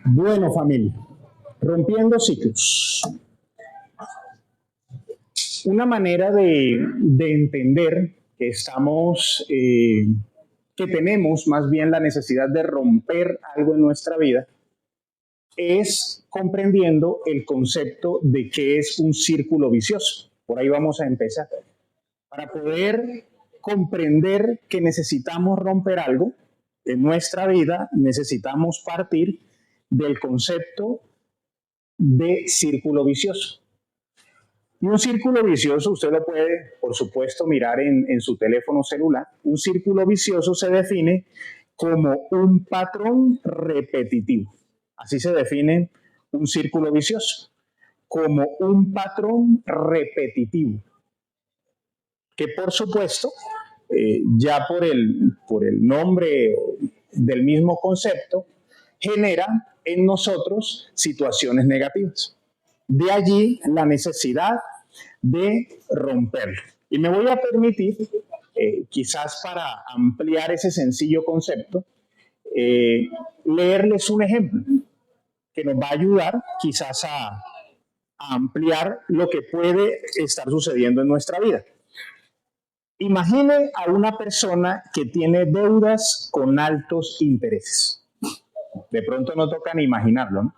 Bueno, familia, rompiendo ciclos. Una manera de entender que que tenemos más bien la necesidad de romper algo en nuestra vida es comprendiendo el concepto de qué es un círculo vicioso. Por ahí vamos a empezar. Para poder comprender que necesitamos romper algo en nuestra vida, necesitamos partir del concepto de círculo vicioso. Y un círculo vicioso, usted lo puede, por supuesto, mirar en su teléfono celular. Un círculo vicioso se define como un patrón repetitivo. Así se define un círculo vicioso, como un patrón repetitivo. Que por supuesto, ya por el nombre del mismo concepto, genera en nosotros situaciones negativas. De allí la necesidad de romperlo. Y me voy a permitir, quizás para ampliar ese sencillo concepto, leerles un ejemplo que nos va a ayudar quizás a ampliar lo que puede estar sucediendo en nuestra vida. Imagine a una persona que tiene deudas con altos intereses. De pronto no toca ni imaginarlo, ¿no?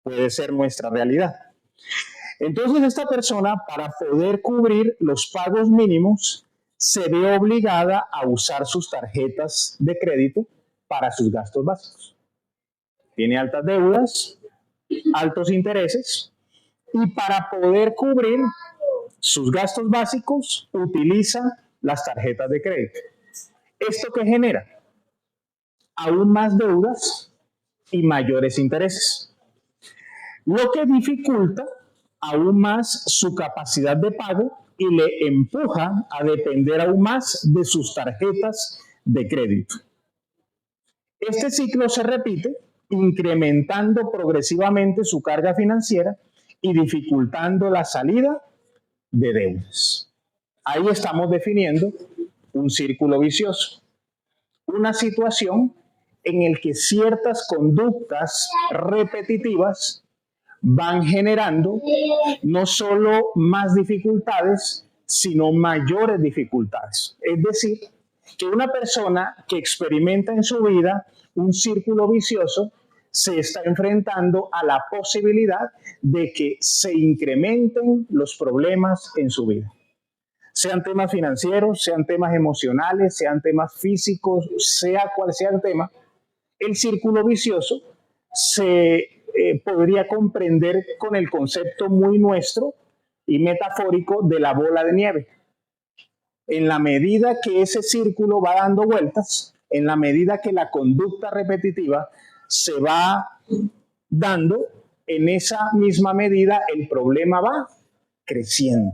Puede ser nuestra realidad. Entonces esta persona, para poder cubrir los pagos mínimos, se ve obligada a usar sus tarjetas de crédito para sus gastos básicos. Tiene altas deudas, altos intereses, y para poder cubrir sus gastos básicos utiliza las tarjetas de crédito. ¿Esto qué genera? Aún más deudas y mayores intereses, lo que dificulta aún más su capacidad de pago y le empuja a depender aún más de sus tarjetas de crédito. Este ciclo se repite, incrementando progresivamente su carga financiera y dificultando la salida de deudas. Ahí estamos definiendo un círculo vicioso, una situación en la que ciertas conductas repetitivas van generando no solo más dificultades, sino mayores dificultades. Es decir, que una persona que experimenta en su vida un círculo vicioso se está enfrentando a la posibilidad de que se incrementen los problemas en su vida. Sean temas financieros, sean temas emocionales, sean temas físicos, sea cual sea el tema, el círculo vicioso se podría comprender con el concepto muy nuestro y metafórico de la bola de nieve. En la medida que ese círculo va dando vueltas, en la medida que la conducta repetitiva se va dando, en esa misma medida el problema va creciendo.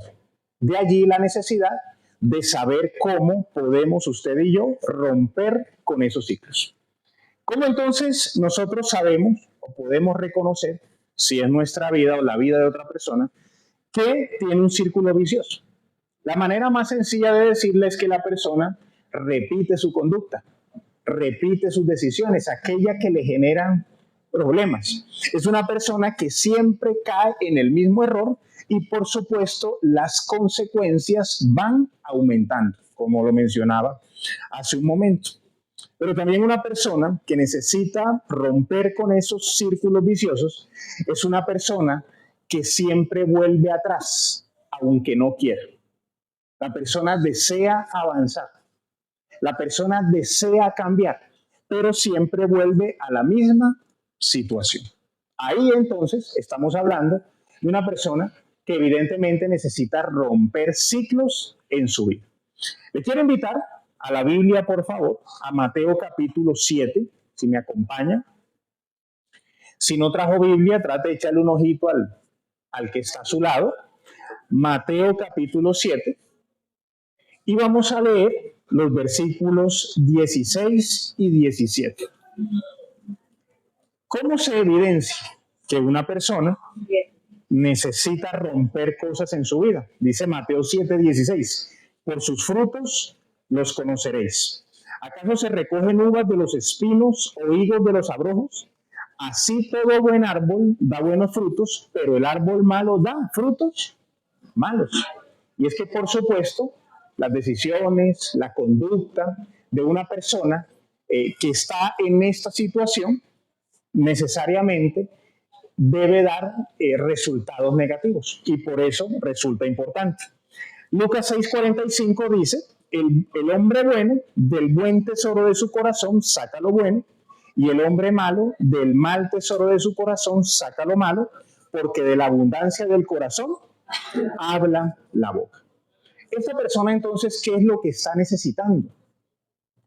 De allí la necesidad de saber cómo podemos usted y yo romper con esos ciclos. ¿Cómo entonces nosotros sabemos o podemos reconocer si es nuestra vida o la vida de otra persona que tiene un círculo vicioso? La manera más sencilla de decirle es que la persona repite su conducta, repite sus decisiones, aquellas que le generan problemas. Es una persona que siempre cae en el mismo error y por supuesto las consecuencias van aumentando, como lo mencionaba hace un momento. Pero también una persona que necesita romper con esos círculos viciosos es una persona que siempre vuelve atrás, aunque no quiera. La persona desea avanzar, la persona desea cambiar, pero siempre vuelve a la misma situación. Ahí entonces estamos hablando de una persona que evidentemente necesita romper ciclos en su vida. Le quiero invitar a la Biblia, por favor, a Mateo capítulo 7, si me acompaña. Si no trajo Biblia, trate de echarle un ojito al que está a su lado. Mateo capítulo 7. Y vamos a leer los versículos 16 y 17. ¿Cómo se evidencia que una persona necesita romper cosas en su vida? Dice Mateo 7, 16. Por sus frutos los conoceréis. ¿Acaso se recogen uvas de los espinos o higos de los abrojos? Así todo buen árbol da buenos frutos, pero el árbol malo da frutos malos. Y es que, por supuesto, las decisiones, la conducta de una persona que está en esta situación necesariamente debe dar resultados negativos y por eso resulta importante. Lucas 6:45 dice, el hombre bueno del buen tesoro de su corazón saca lo bueno y el hombre malo del mal tesoro de su corazón saca lo malo, porque de la abundancia del corazón habla la boca. Esta persona entonces, ¿qué es lo que está necesitando?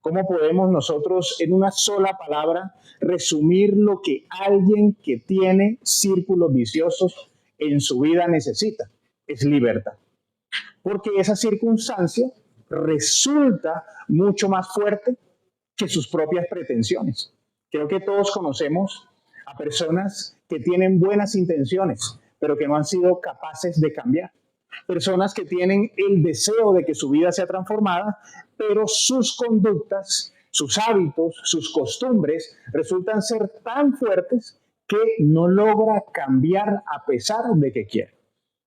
¿Cómo podemos nosotros en una sola palabra resumir lo que alguien que tiene círculos viciosos en su vida necesita? Es libertad. Porque esa circunstancia resulta mucho más fuerte que sus propias pretensiones. Creo que todos conocemos a personas que tienen buenas intenciones, pero que no han sido capaces de cambiar. Personas que tienen el deseo de que su vida sea transformada, pero sus conductas, sus hábitos, sus costumbres resultan ser tan fuertes que no logra cambiar a pesar de que quiere.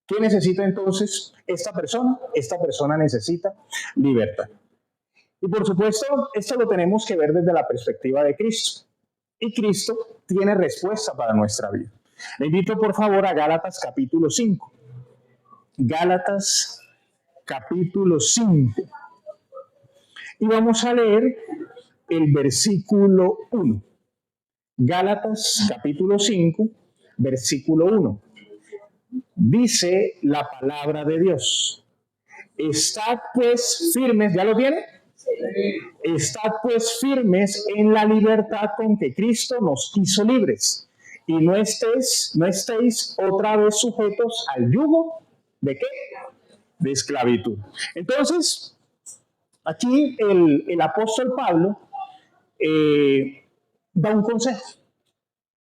¿Qué necesita entonces esta persona? Esta persona necesita libertad. Y por supuesto, esto lo tenemos que ver desde la perspectiva de Cristo. Y Cristo tiene respuesta para nuestra vida. Le invito por favor a Gálatas capítulo 5. Gálatas capítulo 5. Y vamos a leer el versículo 1. Gálatas capítulo 5, versículo 1. Dice la palabra de Dios. Estad pues firmes, ¿ya lo tiene? Sí. Estad pues firmes en la libertad con que Cristo nos hizo libres. Y no estéis otra vez sujetos al yugo ¿de qué? De esclavitud. Entonces, aquí el apóstol Pablo da un consejo.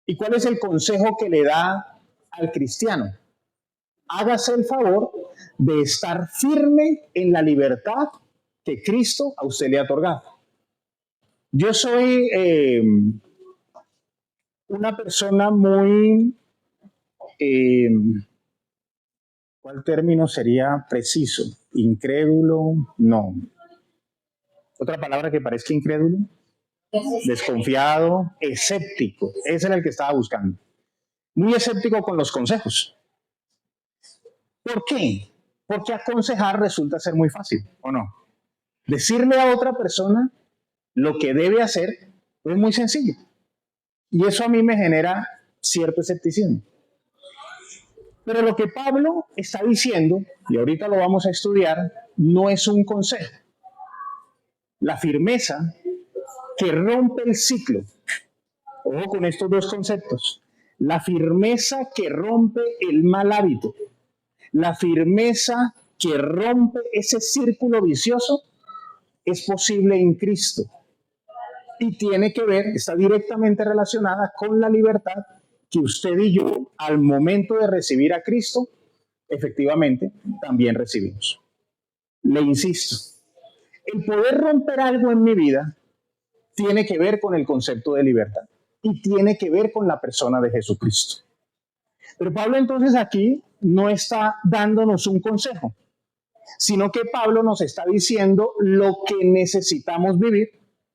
¿Y cuál es el consejo que le da al cristiano? Hágase el favor de estar firme en la libertad que Cristo a usted le ha otorgado. Yo soy una persona muy... ¿cuál término sería preciso? ¿Incrédulo? No. ¿Otra palabra que parezca incrédulo? Desconfiado, escéptico. Ese era el que estaba buscando. Muy escéptico con los consejos. ¿Por qué? Porque aconsejar resulta ser muy fácil, ¿o no? Decirle a otra persona lo que debe hacer es muy sencillo. Y eso a mí me genera cierto escepticismo. Pero lo que Pablo está diciendo, y ahorita lo vamos a estudiar, no es un consejo. La firmeza que rompe el ciclo. Ojo con estos dos conceptos. La firmeza que rompe el mal hábito. La firmeza que rompe ese círculo vicioso es posible en Cristo. Y tiene que ver, está directamente relacionada con la libertad que usted y yo, al momento de recibir a Cristo, efectivamente, también recibimos. Le insisto, el poder romper algo en mi vida tiene que ver con el concepto de libertad y tiene que ver con la persona de Jesucristo. Pero Pablo entonces aquí no está dándonos un consejo, sino que Pablo nos está diciendo lo que necesitamos vivir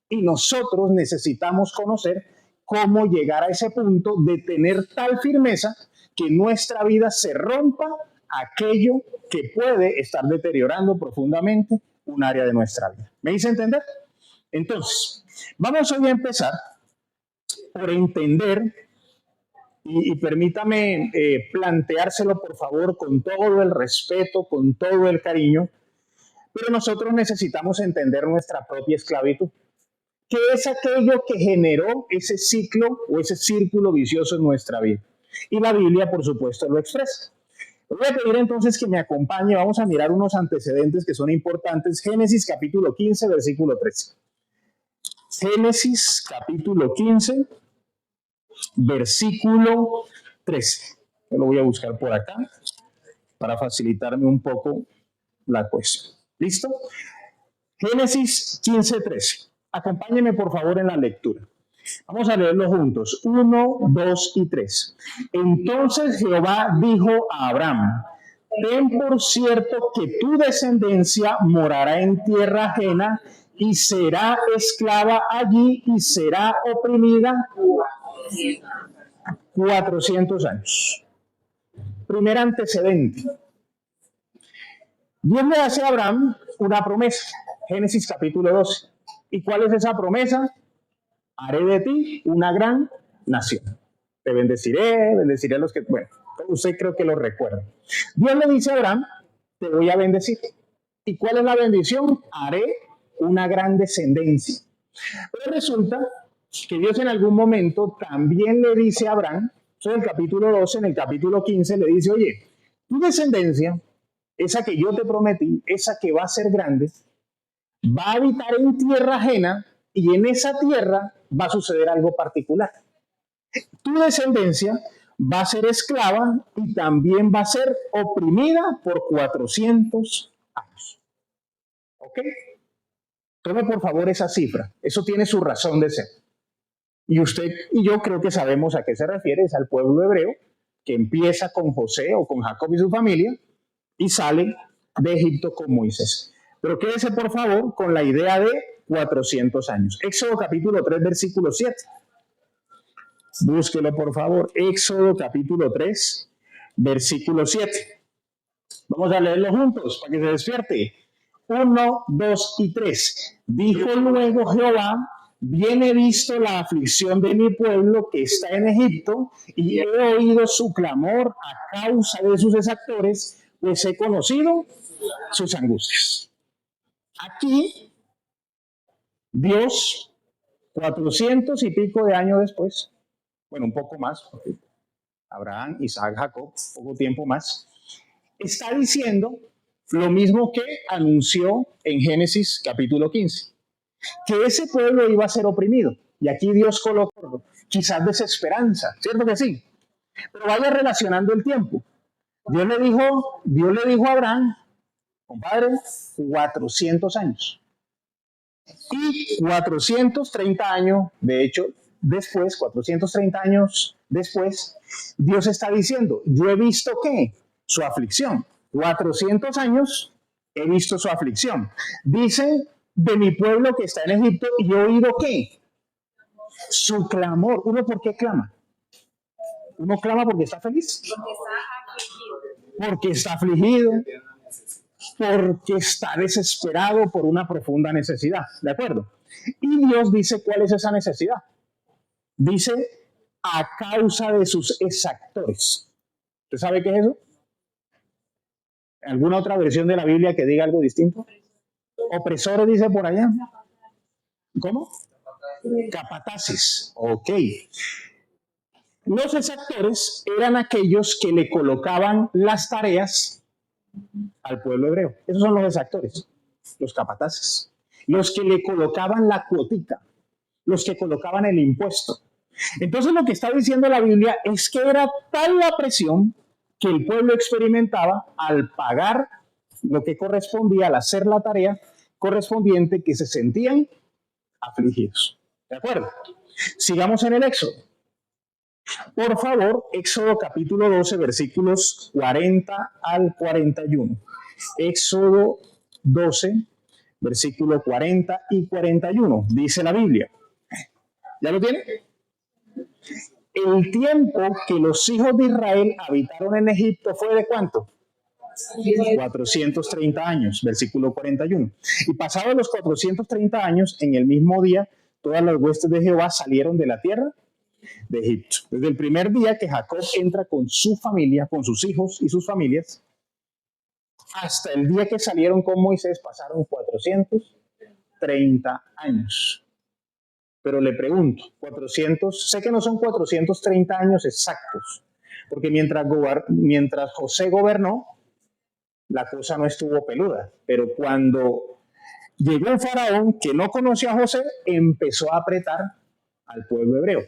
y nosotros necesitamos conocer cómo llegar a ese punto de tener tal firmeza que nuestra vida se rompa aquello que puede estar deteriorando profundamente un área de nuestra vida. ¿Me hice entender? Entonces, vamos hoy a empezar por entender, y permítame planteárselo por favor con todo el respeto, con todo el cariño, pero nosotros necesitamos entender nuestra propia esclavitud. ¿Qué es aquello que generó ese ciclo o ese círculo vicioso en nuestra vida? Y la Biblia, por supuesto, lo expresa. Voy a pedir entonces que me acompañe, vamos a mirar unos antecedentes que son importantes. Génesis capítulo 15, versículo 13. Génesis capítulo 15, versículo 13. Yo lo voy a buscar por acá para facilitarme un poco la cuestión. ¿Listo? Génesis 15, 13. Acompáñenme por favor en la lectura. Vamos a leerlo juntos. 1, 2 y 3. Entonces Jehová dijo a Abraham: ten por cierto que tu descendencia morará en tierra ajena y será esclava allí y será oprimida 400 años. Primer antecedente. Dios le hace a Abraham una promesa. Génesis capítulo 12. ¿Y cuál es esa promesa? Haré de ti una gran nación. Te bendeciré a los que... Bueno, usted creo que lo recuerda. Dios le dice a Abraham: te voy a bendecir. ¿Y cuál es la bendición? Haré una gran descendencia. Pero resulta que Dios en algún momento también le dice a Abraham, eso en el capítulo 12, en el capítulo 15, le dice: oye, tu descendencia, esa que yo te prometí, esa que va a ser grande, va a habitar en tierra ajena y en esa tierra va a suceder algo particular. Tu descendencia va a ser esclava y también va a ser oprimida por 400 años. ¿Ok? Tome por favor esa cifra. Eso tiene su razón de ser. Y usted y yo creo que sabemos a qué se refiere. Es al pueblo hebreo que empieza con José o con Jacob y su familia y sale de Egipto con Moisés. Pero quédese por favor con la idea de 400 años. Éxodo capítulo 3, versículo 7. Búsquelo por favor. Éxodo capítulo 3, versículo 7. Vamos a leerlo juntos para que se despierte. 1, 2 y 3. Dijo luego Jehová: bien he visto la aflicción de mi pueblo que está en Egipto, y he oído su clamor a causa de sus exactores, pues he conocido sus angustias. Aquí, Dios, 400 y pico de años después, bueno, un poco más, porque Abraham, Isaac, Jacob, poco tiempo más, está diciendo lo mismo que anunció en Génesis capítulo 15, que ese pueblo iba a ser oprimido. Y aquí Dios colocó quizás desesperanza, ¿cierto que sí? Pero vaya relacionando el tiempo. Dios le dijo a Abraham: compadre, 400 años. Y 430 años, de hecho, después, 430 años después, Dios está diciendo: yo he visto ¿qué? Su aflicción. 400 años he visto su aflicción. Dice de mi pueblo que está en Egipto, y he oído ¿qué? Su clamor. ¿Uno por qué clama? Uno clama porque está feliz. Porque está afligido. Porque está desesperado por una profunda necesidad. ¿De acuerdo? Y Dios dice cuál es esa necesidad. Dice: a causa de sus exactores. ¿Usted sabe qué es eso? ¿Alguna otra versión de la Biblia que diga algo distinto? Opresores dice por allá. ¿Cómo? Capataces. Ok. Los exactores eran aquellos que le colocaban las tareas al pueblo hebreo. Esos son los exactores, los capataces. Los que le colocaban la cuotica, los que colocaban el impuesto. Entonces lo que está diciendo la Biblia es que era tal la presión que el pueblo experimentaba al pagar lo que correspondía, al hacer la tarea correspondiente, que se sentían afligidos. ¿De acuerdo? Sigamos en el Éxodo. Por favor, Éxodo capítulo 12, versículos 40 al 41. Éxodo 12, versículos 40 y 41. Dice la Biblia. ¿Ya lo tiene? El tiempo que los hijos de Israel habitaron en Egipto fue ¿de cuánto? 430 años, versículo 41. Y pasados los 430 años, en el mismo día, todas las huestes de Jehová salieron de la tierra de Egipto. Desde el primer día que Jacob entra con su familia, con sus hijos y sus familias, hasta el día que salieron con Moisés, pasaron 430 años. Pero le pregunto, 400, sé que no son 430 años exactos, porque mientras José gobernó, la cosa no estuvo peluda, pero cuando llegó un faraón que no conocía a José, empezó a apretar al pueblo hebreo.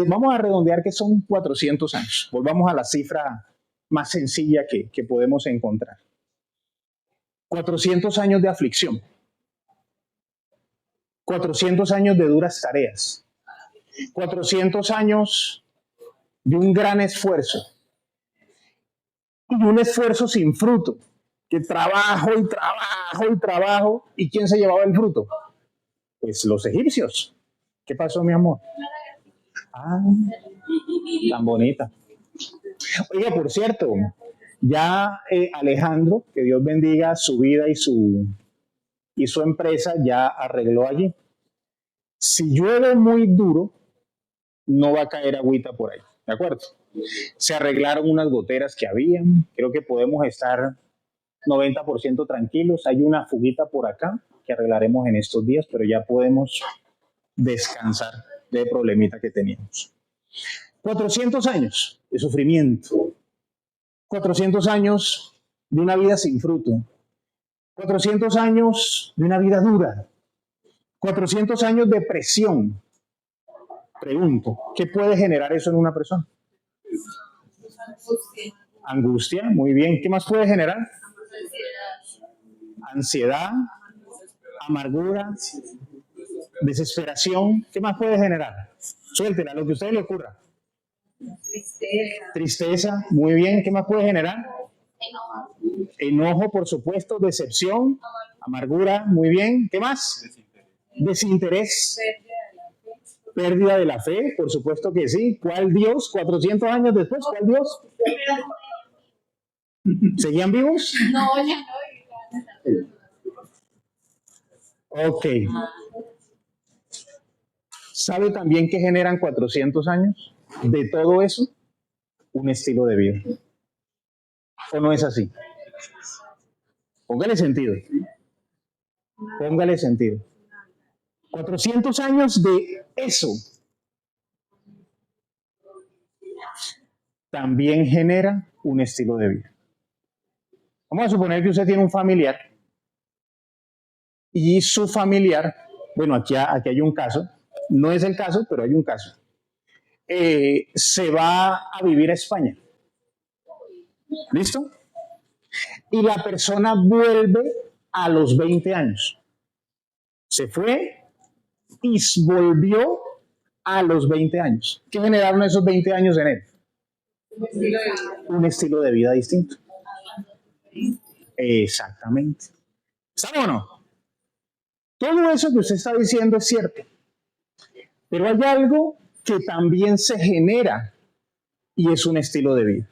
Vamos a redondear que son 400 años. Volvamos a la cifra más sencilla que podemos encontrar. 400 años de aflicción. 400 años de duras tareas, 400 años de un gran esfuerzo y un esfuerzo sin fruto, que trabajo y trabajo y trabajo. ¿Y quién se llevaba el fruto? Pues los egipcios. ¿Qué pasó, mi amor? Ah, tan bonita. Oiga, por cierto, ya Alejandro, que Dios bendiga su vida y su empresa, ya arregló allí. Si llueve muy duro, no va a caer agüita por ahí, ¿de acuerdo? Se arreglaron unas goteras que habían, creo que podemos estar 90% tranquilos. Hay una fuguita por acá que arreglaremos en estos días, pero ya podemos descansar del problemita que teníamos. 400 años de sufrimiento, 400 años de una vida sin fruto, 400 años de una vida dura, 400 años de presión. Pregunto, ¿qué puede generar eso en una persona? Angustia, muy bien. ¿Qué más puede generar? Ansiedad, amargura, desesperación. ¿Qué más puede generar? Suéltela, lo que a usted le ocurra. Tristeza, muy bien. ¿Qué más puede generar? Enojo, por supuesto. Decepción, amargura, muy bien. ¿Qué más? Desinterés. Pérdida de la fe, por supuesto que sí. ¿Cuál Dios? 400 años después, ¿cuál Dios? ¿Seguían vivos? No, ya no. Ok. ¿Sabe también qué generan 400 años? De todo eso, un estilo de vida. ¿O no es así? Póngale sentido. Póngale sentido. 400 años de eso también genera un estilo de vida. Vamos a suponer que usted tiene un familiar y su familiar, bueno, aquí hay un caso, no es el caso, pero hay un caso, se va a vivir a España. ¿Listo? Y la persona vuelve a los 20 años. Se fue y volvió a los 20 años. ¿Qué generaron esos 20 años en él? Un estilo de vida distinto. Exactamente. ¿Sabe o no? Todo eso que usted está diciendo es cierto. Pero hay algo que también se genera y es un estilo de vida.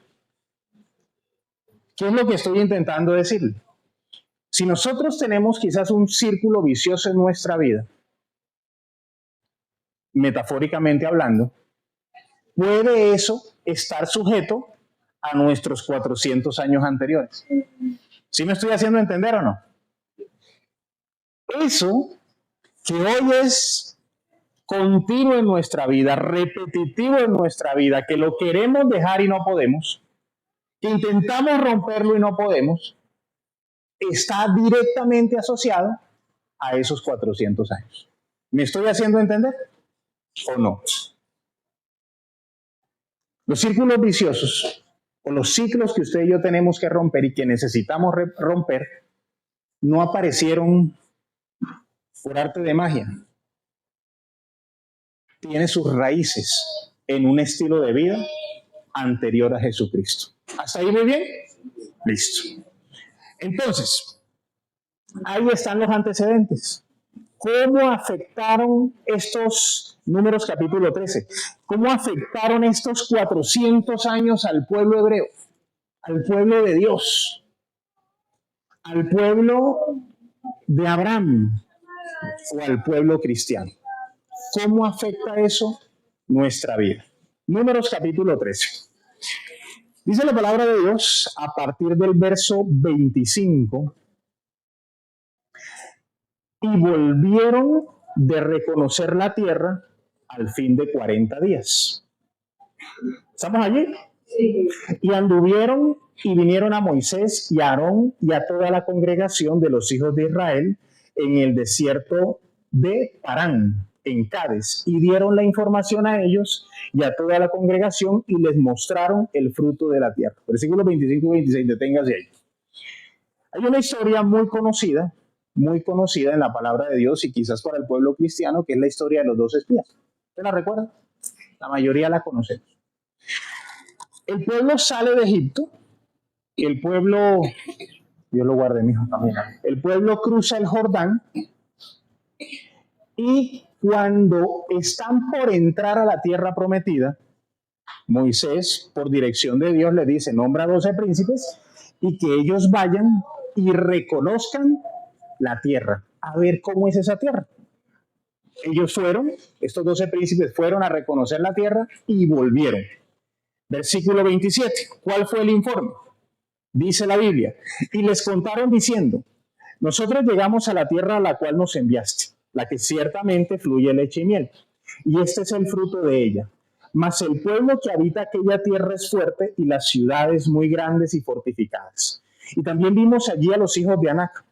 ¿Qué es lo que estoy intentando decirle? Si nosotros tenemos quizás un círculo vicioso en nuestra vida, metafóricamente hablando, puede eso estar sujeto a nuestros 400 años anteriores. ¿Sí me estoy haciendo entender o no? Eso que hoy es continuo en nuestra vida, repetitivo en nuestra vida, que lo queremos dejar y no podemos, que intentamos romperlo y no podemos, está directamente asociado a esos 400 años. ¿Me estoy haciendo entender o no? Los círculos viciosos o los ciclos que usted y yo tenemos que romper y que necesitamos romper no aparecieron por arte de magia. Tiene sus raíces en un estilo de vida anterior a Jesucristo. ¿Hasta ahí muy bien? Listo. Entonces, ahí están los antecedentes. ¿Cómo afectaron estos Números capítulo 13? ¿Cómo afectaron estos 400 años al pueblo hebreo, al pueblo de Dios, al pueblo de Abraham o al pueblo cristiano? ¿Cómo afecta eso nuestra vida? Números capítulo 13. Dice la palabra de Dios a partir del verso 25. Y volvieron de reconocer la tierra al fin de 40 días. ¿Estamos allí? Sí. Y anduvieron y vinieron a Moisés y a Aarón y a toda la congregación de los hijos de Israel en el desierto de Parán, en Cádiz, y dieron la información a ellos y a toda la congregación y les mostraron el fruto de la tierra. Versículos 25 y 26, deténgase ahí. Hay una historia muy conocida muy conocida en la palabra de Dios y quizás para el pueblo cristiano, que es la historia de los 2 espías. ¿Usted la recuerda? La mayoría la conocemos. El pueblo sale de Egipto, el pueblo, Dios lo guarde, mijo, también. El pueblo cruza el Jordán y cuando están por entrar a la tierra prometida, Moisés, por dirección de Dios, le dice, nombra 12 príncipes y que ellos vayan y reconozcan la tierra, a ver cómo es esa tierra. Ellos fueron, estos 12 príncipes fueron a reconocer la tierra y volvieron. Versículo 27, ¿cuál fue el informe? Dice la Biblia, y les contaron diciendo, nosotros llegamos a la tierra a la cual nos enviaste, la que ciertamente fluye leche y miel, y este es el fruto de ella. Mas el pueblo que habita aquella tierra es fuerte y las ciudades muy grandes y fortificadas. Y también vimos allí a los hijos de Anac.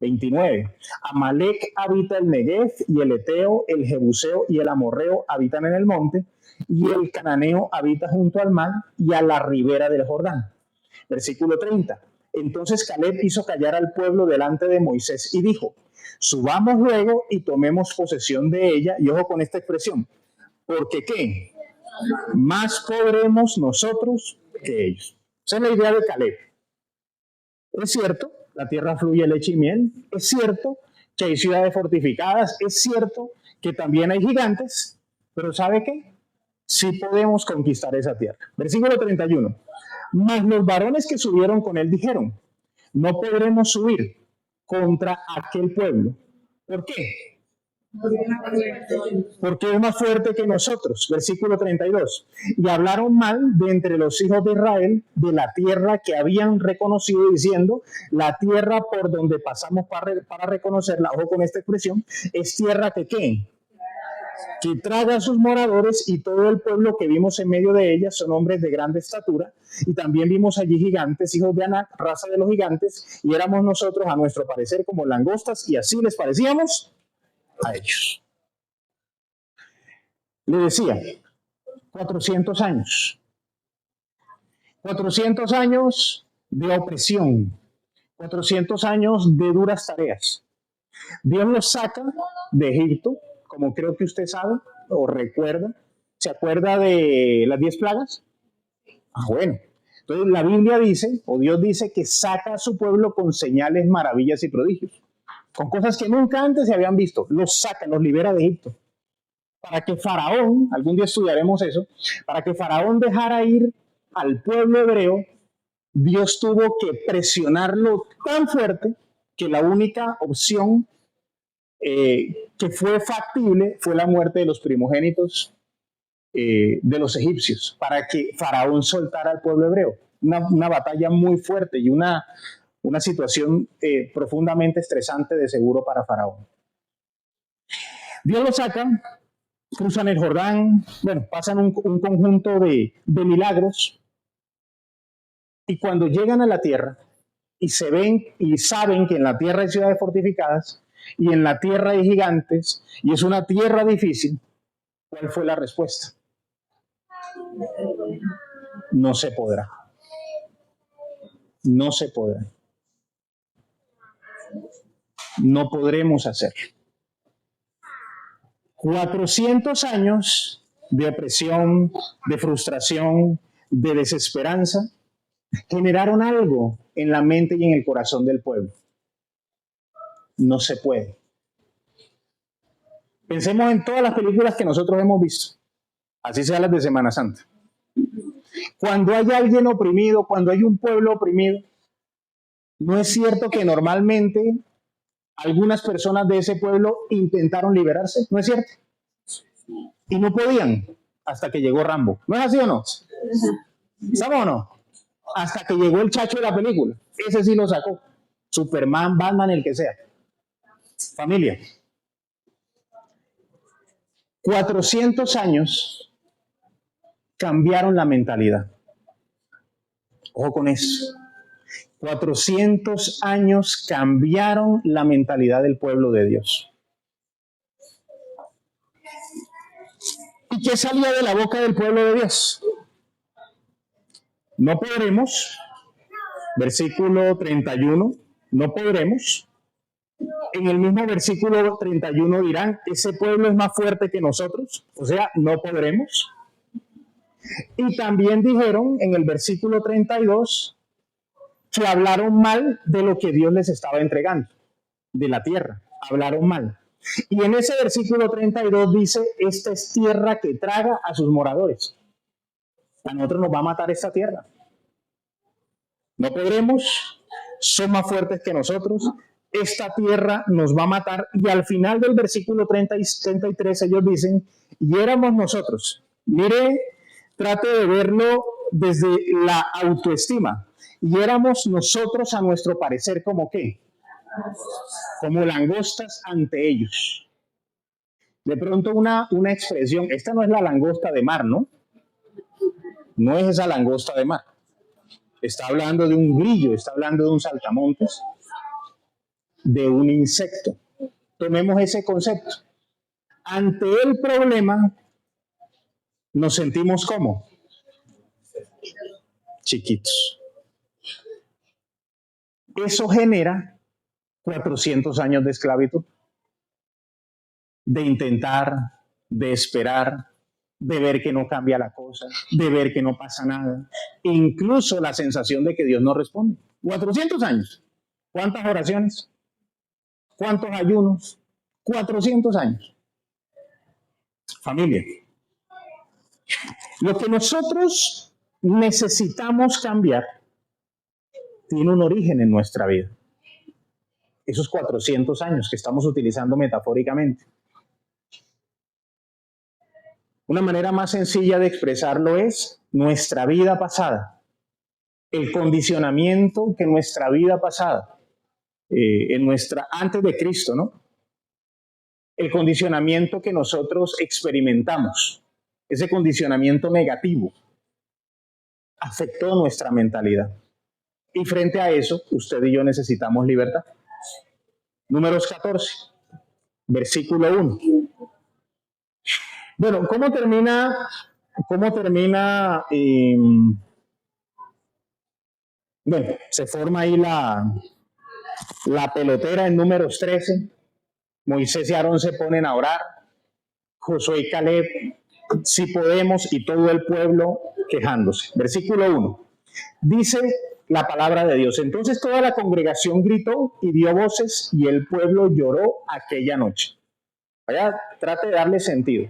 29. Amalec habita el Negev y el Eteo, el Jebuseo y el Amorreo habitan en el monte y el Cananeo habita junto al mar y a la ribera del Jordán. Versículo 30. Entonces Caleb hizo callar al pueblo delante de Moisés y dijo, subamos luego y tomemos posesión de ella. Y ojo con esta expresión, porque ¿qué? Más podremos nosotros que ellos. Esa es la idea de Caleb. Es cierto, la tierra fluye leche y miel. Es cierto que hay ciudades fortificadas. Es cierto que también hay gigantes. Pero ¿sabe qué? Sí podemos conquistar esa tierra. Versículo 31. Mas los varones que subieron con él dijeron, no podremos subir contra aquel pueblo. ¿Por qué? Porque es más fuerte que nosotros. Versículo 32. Y hablaron mal de entre los hijos de Israel de la tierra que habían reconocido, diciendo, la tierra por donde pasamos para reconocerla, ojo con esta expresión, es tierra que ¿qué? Que traga a sus moradores, y todo el pueblo que vimos en medio de ella son hombres de grande estatura, y también vimos allí gigantes, hijos de Anac, raza de los gigantes, y éramos nosotros a nuestro parecer como langostas, y así les parecíamos a ellos. Le decía, 400 años. 400 años de opresión. 400 años de duras tareas. Dios los saca de Egipto, como creo que usted sabe o recuerda. ¿Se acuerda de las 10 plagas? Bueno. Entonces la Biblia dice, o Dios dice, que saca a su pueblo con señales, maravillas y prodigios. Con cosas que nunca antes se habían visto. Los saca, los libera de Egipto. Para que Faraón, algún día estudiaremos eso, para que Faraón dejara ir al pueblo hebreo, Dios tuvo que presionarlo tan fuerte que la única opción que fue factible fue la muerte de los primogénitos de los egipcios, para que Faraón soltara al pueblo hebreo. Una batalla muy fuerte y una situación profundamente estresante de seguro para Faraón. Dios lo saca, cruzan el Jordán, bueno, pasan un conjunto de milagros, y cuando llegan a la tierra y se ven y saben que en la tierra hay ciudades fortificadas y en la tierra hay gigantes y es una tierra difícil, ¿cuál fue la respuesta? No se podrá. No se podrá. No podremos hacerlo. 400 años de opresión, de frustración, de desesperanza, generaron algo en la mente y en el corazón del pueblo. No se puede. Pensemos en todas las películas que nosotros hemos visto, así sean las de Semana Santa. Cuando hay alguien oprimido, cuando hay un pueblo oprimido, ¿no es cierto que normalmente algunas personas de ese pueblo intentaron liberarse? ¿No es cierto? Y no podían hasta que llegó Rambo. ¿No es así o no? ¿Sabes o no? Hasta que llegó el chacho de la película. Ese sí lo sacó. Superman, Batman, el que sea. Familia. 400 años cambiaron la mentalidad. Ojo con eso. 400 años cambiaron la mentalidad del pueblo de Dios. ¿Y qué salía de la boca del pueblo de Dios? No podremos, versículo 31, no podremos, en el mismo versículo 31 dirán, ese pueblo es más fuerte que nosotros, o sea, no podremos. Y también dijeron en el versículo 32 que hablaron mal de lo que Dios les estaba entregando, de la tierra, hablaron mal. Y en ese versículo 32 dice, esta es tierra que traga a sus moradores. A nosotros nos va a matar esta tierra. No podremos, son más fuertes que nosotros, esta tierra nos va a matar. Y al final del versículo 30 y 33 ellos dicen, y éramos nosotros. Mire, trate de verlo desde la autoestima. Y éramos nosotros a nuestro parecer como qué, como langostas ante ellos. De pronto una expresión, esta no es la langosta de mar, ¿no? No es esa langosta de mar. Está hablando de un grillo, está hablando de un saltamontes, de un insecto. Tomemos ese concepto. Ante el problema, nos sentimos como chiquitos. Eso genera 400 años de esclavitud, de intentar, de esperar, de ver que no cambia la cosa, de ver que no pasa nada, incluso la sensación de que Dios no responde. 400 años. ¿Cuántas oraciones? ¿Cuántos ayunos? 400 años. Familia, lo que nosotros necesitamos cambiar tiene un origen en nuestra vida. Esos 400 años que estamos utilizando metafóricamente. Una manera más sencilla de expresarlo es nuestra vida pasada. El condicionamiento que nuestra vida pasada, antes de Cristo, ¿no? El condicionamiento que nosotros experimentamos, ese condicionamiento negativo, afectó nuestra mentalidad. Y frente a eso, usted y yo necesitamos libertad. Números 14, versículo 1. Bueno, ¿cómo termina? Bueno, se forma ahí la pelotera en Números 13. Moisés y Aarón se ponen a orar. Josué y Caleb, si podemos, y todo el pueblo quejándose. Versículo 1. Dice la palabra de Dios. Entonces toda la congregación gritó y dio voces y el pueblo lloró aquella noche. Vaya, trate de darle sentido.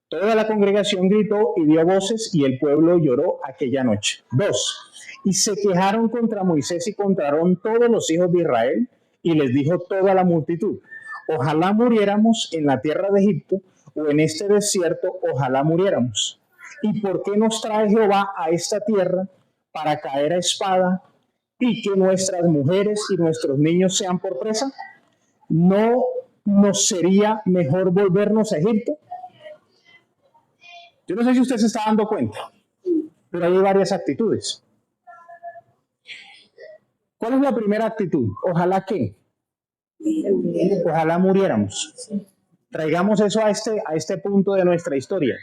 Toda la congregación gritó y dio voces y el pueblo lloró aquella noche. 2. Y se quejaron contra Moisés y contra Aarón todos los hijos de Israel y les dijo toda la multitud, ojalá muriéramos en la tierra de Egipto o en este desierto, ojalá muriéramos. ¿Y por qué nos trae Jehová a esta tierra para caer a espada y que nuestras mujeres y nuestros niños sean por presa? ¿No nos sería mejor volvernos a Egipto? Yo no sé si usted se está dando cuenta, pero hay varias actitudes. ¿Cuál es la primera actitud? Ojalá que, ojalá muriéramos. Traigamos eso a este punto de nuestra historia.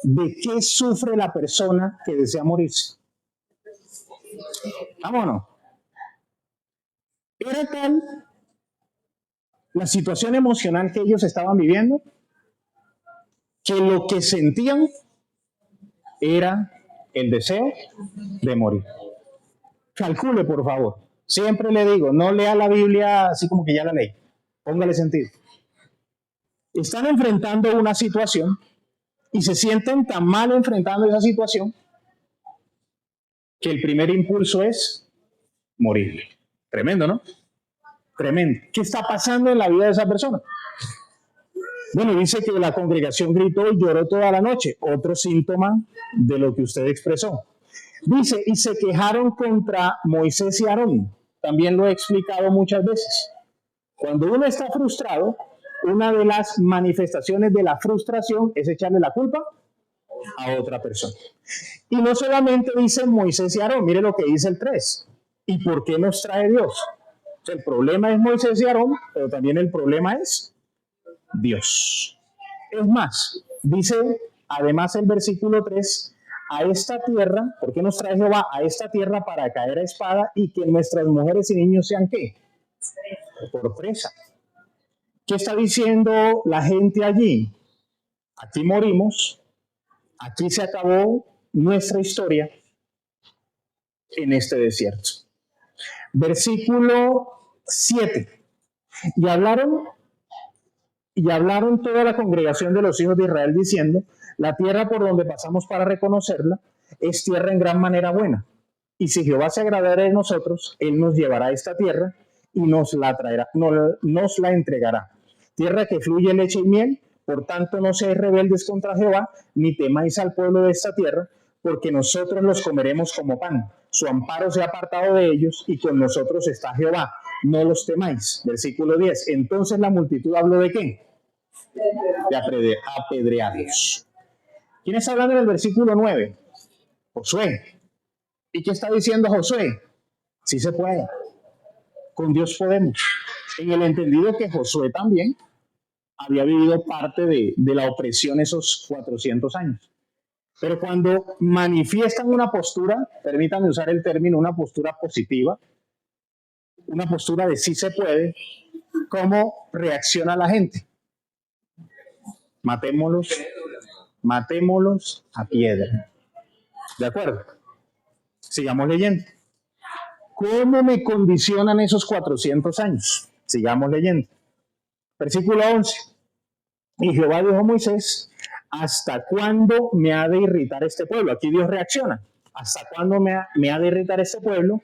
¿De qué sufre la persona que desea morirse? Vámonos. Era tal la situación emocional que ellos estaban viviendo que lo que sentían era el deseo de morir. Calcule, por favor. Siempre le digo, no lea la Biblia así como que ya la leí. Póngale sentido. Están enfrentando una situación y se sienten tan mal enfrentando esa situación que el primer impulso es morir. Tremendo, ¿no? Tremendo. ¿Qué está pasando en la vida de esa persona? Bueno, dice que la congregación gritó y lloró toda la noche. Otro síntoma de lo que usted expresó. Dice, y se quejaron contra Moisés y Aarón. También lo he explicado muchas veces. Cuando uno está frustrado, una de las manifestaciones de la frustración es echarle la culpa a otra persona. Y no solamente dice Moisés y Aarón, mire lo que dice el 3. ¿Y por qué nos trae Dios? O sea, el problema es Moisés y Aarón, pero también el problema es Dios. Es más, dice además el versículo 3, a esta tierra, ¿por qué nos trae Jehová a esta tierra para caer a espada y que nuestras mujeres y niños sean qué? por presa. ¿Qué está diciendo la gente allí? Aquí morimos, aquí se acabó nuestra historia en este desierto. Versículo 7. Y hablaron toda la congregación de los hijos de Israel diciendo: la tierra por donde pasamos para reconocerla es tierra en gran manera buena. Y si Jehová se agradara de nosotros, Él nos llevará a esta tierra y nos la traerá, nos la entregará. Tierra que fluye leche y miel, por tanto no seáis rebeldes contra Jehová, ni temáis al pueblo de esta tierra, porque nosotros los comeremos como pan. Su amparo se ha apartado de ellos, y con nosotros está Jehová. No los temáis. Versículo 10. Entonces la multitud habló ¿de qué? De apedrearlos. ¿Quién está hablando en el versículo 9? Josué. ¿Y qué está diciendo Josué? Sí se puede. Con Dios podemos. En el entendido que Josué también había vivido parte de la opresión esos 400 años. Pero cuando manifiestan una postura, permítanme usar el término, una postura positiva, una postura de sí se puede, ¿cómo reacciona la gente? Matémoslos a piedra. ¿De acuerdo? Sigamos leyendo. ¿Cómo me condicionan esos 400 años? Sigamos leyendo. Versículo 11. Y Jehová dijo a Moisés: ¿hasta cuándo me ha de irritar este pueblo? Aquí Dios reacciona. ¿Hasta cuándo me ha de irritar este pueblo?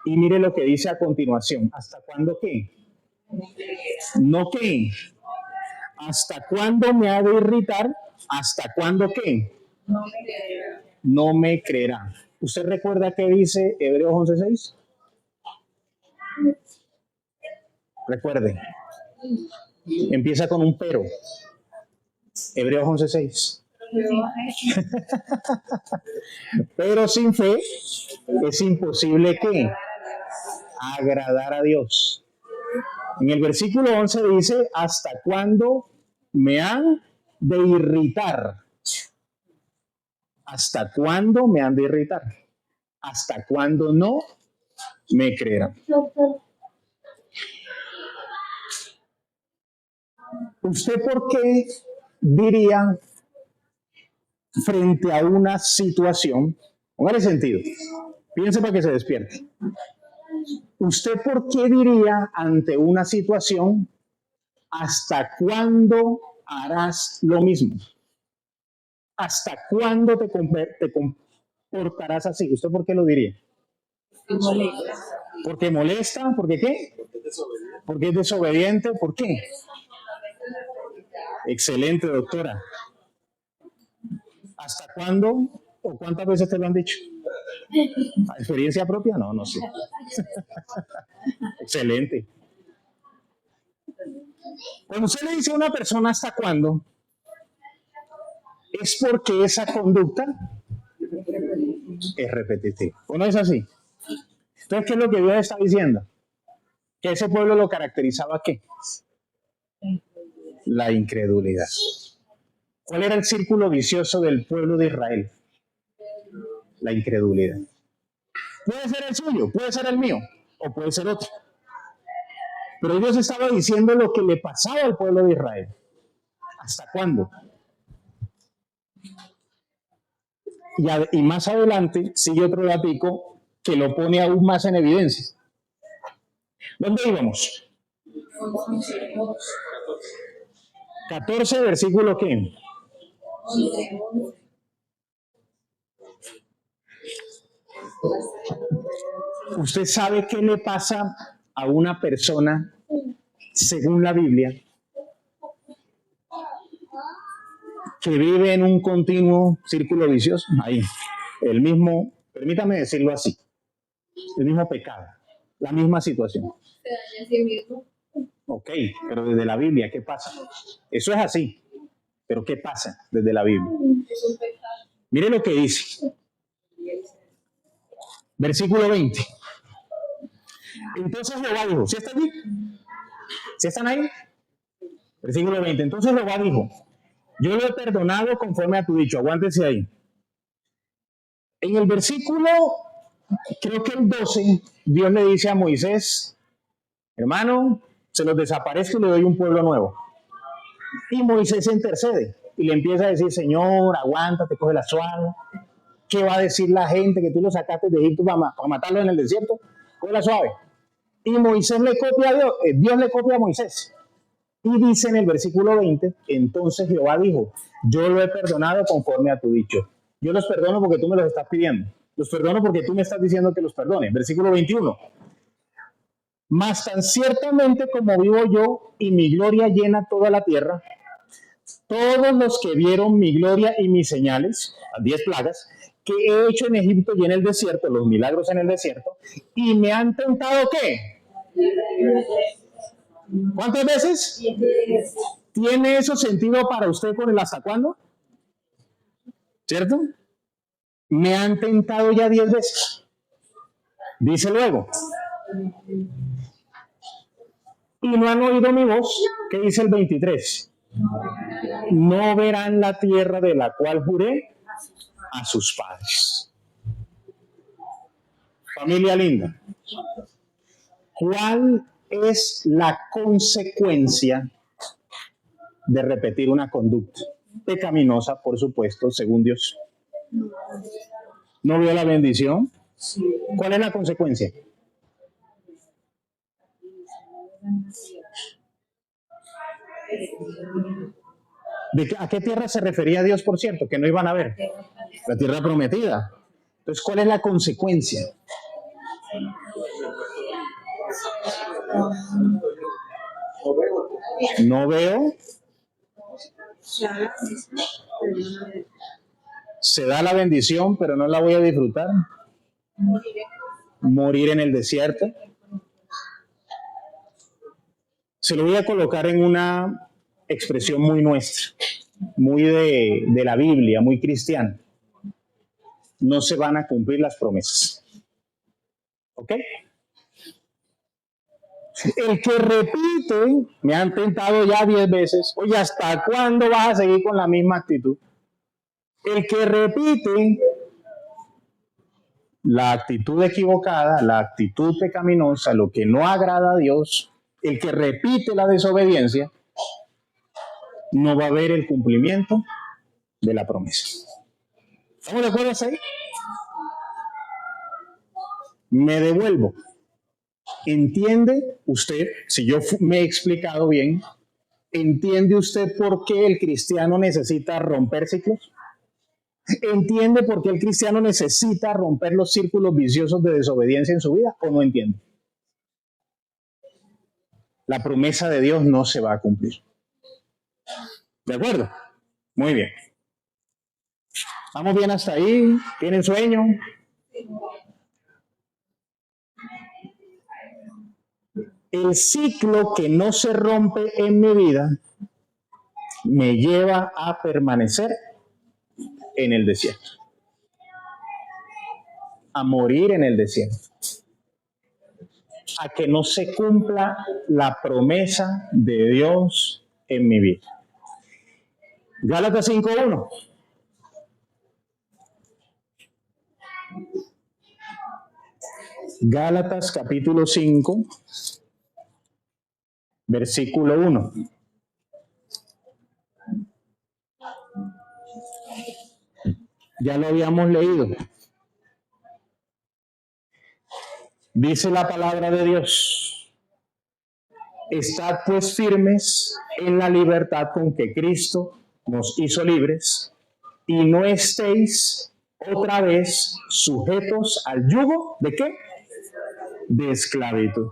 Y mire lo que dice a continuación. ¿Hasta cuándo qué? ¿No qué? ¿Hasta cuándo me ha de irritar? ¿Hasta cuándo qué? No me creerá. ¿Usted recuerda qué dice Hebreos 11:6? Recuerde. Empieza con un pero. Hebreos 11:6. Pero sin fe es imposible que agradar a Dios. En el versículo 11 dice: ¿hasta cuándo me han de irritar? ¿Hasta cuándo me han de irritar? ¿Hasta cuándo no me creerán? ¿Usted por qué diría frente a una situación? Póngale sentido. Piense para que se despierte. ¿Usted por qué diría ante una situación: ¿hasta cuándo harás lo mismo? ¿Hasta cuándo te comportarás así? ¿Usted por qué lo diría? ¿Porque molesta? ¿Por qué? Porque es desobediente. ¿Por qué? Excelente, doctora. ¿Hasta cuándo o cuántas veces te lo han dicho? ¿A experiencia propia? No sé. Excelente. Cuando usted le dice a una persona ¿hasta cuándo?, es porque esa conducta es repetitiva. ¿O no es así? Entonces, ¿qué es lo que Dios está diciendo? Que ese pueblo lo caracterizaba ¿qué? La incredulidad. ¿Cuál era el círculo vicioso del pueblo de Israel? La incredulidad. Puede ser el suyo, puede ser el mío, o puede ser otro. Pero Dios estaba diciendo lo que le pasaba al pueblo de Israel. ¿Hasta cuándo? Y más adelante sigue otro datico que lo pone aún más en evidencia. ¿Dónde íbamos? 14, versículo ¿qué? ¿Usted sabe qué le pasa a una persona, según la Biblia, que vive en un continuo círculo vicioso? Ahí, el mismo, permítame decirlo así, el mismo pecado, la misma situación. Se daña a sí mismo. Ok, pero desde la Biblia, ¿qué pasa? Eso es así, pero ¿qué pasa desde la Biblia? Es un pecado. Mire lo que dice. Versículo 20. Entonces Jehová dijo, ¿sí están allí? ¿Sí están ahí? Versículo 20. Entonces Jehová dijo: yo lo he perdonado conforme a tu dicho. Aguántese ahí. En el versículo, creo que el 12, Dios le dice a Moisés: hermano, se los desaparezco y le doy un pueblo nuevo. Y Moisés intercede y le empieza a decir, Señor, aguántate, coge la suave. ¿Qué va a decir la gente que tú lo sacaste de Egipto para matarlo en el desierto? Coge la suave. Y Moisés le copia a Dios, Dios le copia a Moisés. Y dice en el versículo 20, entonces Jehová dijo, yo lo he perdonado conforme a tu dicho. Yo los perdono porque tú me los estás pidiendo. Los perdono porque tú me estás diciendo que los perdone. Versículo 21. Mas tan ciertamente como vivo yo y mi gloria llena toda la tierra, todos los que vieron mi gloria y mis señales, las 10 plagas, que he hecho en Egipto y en el desierto, los milagros en el desierto, y me han tentado, ¿qué? ¿Cuántas veces? ¿Tiene eso sentido para usted con el hasta cuándo? ¿Cierto? Me han tentado ya 10 veces. Dice luego. Y no han oído mi voz, ¿qué dice el 23? No verán la tierra de la cual juré a sus padres. Familia linda, ¿cuál es la consecuencia de repetir una conducta pecaminosa, por supuesto, según Dios? ¿No vio la bendición? ¿Cuál es la consecuencia? ¿A qué tierra se refería Dios, por cierto? Que no iban a ver. La tierra prometida. Entonces, ¿cuál es la consecuencia? No veo. Se da la bendición, pero no la voy a disfrutar. Morir en el desierto. Se lo voy a colocar en una expresión muy nuestra, muy de la Biblia, muy cristiana. No se van a cumplir las promesas. ¿Ok? El que repite, me han tentado ya 10 veces, oye, ¿hasta cuándo vas a seguir con la misma actitud? El que repite la actitud equivocada, la actitud pecaminosa, lo que no agrada a Dios, el que repite la desobediencia, no va a ver el cumplimiento de la promesa. ¿Estamos de acuerdo ahí? Me devuelvo. ¿Entiende usted, si yo me he explicado bien, entiende usted por qué el cristiano necesita romper ciclos? ¿Entiende por qué el cristiano necesita romper los círculos viciosos de desobediencia en su vida o no entiende? La promesa de Dios no se va a cumplir. ¿De acuerdo? Muy bien. ¿Vamos bien hasta ahí? ¿Tienen sueño? El ciclo que no se rompe en mi vida me lleva a permanecer en el desierto, a morir en el desierto, a que no se cumpla la promesa de Dios en mi vida. Gálatas 5:1. Gálatas capítulo 5, versículo 1. Ya lo habíamos leído. Dice la palabra de Dios: estad pues firmes en la libertad con que Cristo nos hizo libres, y no estéis otra vez sujetos al yugo ¿de qué? De esclavitud.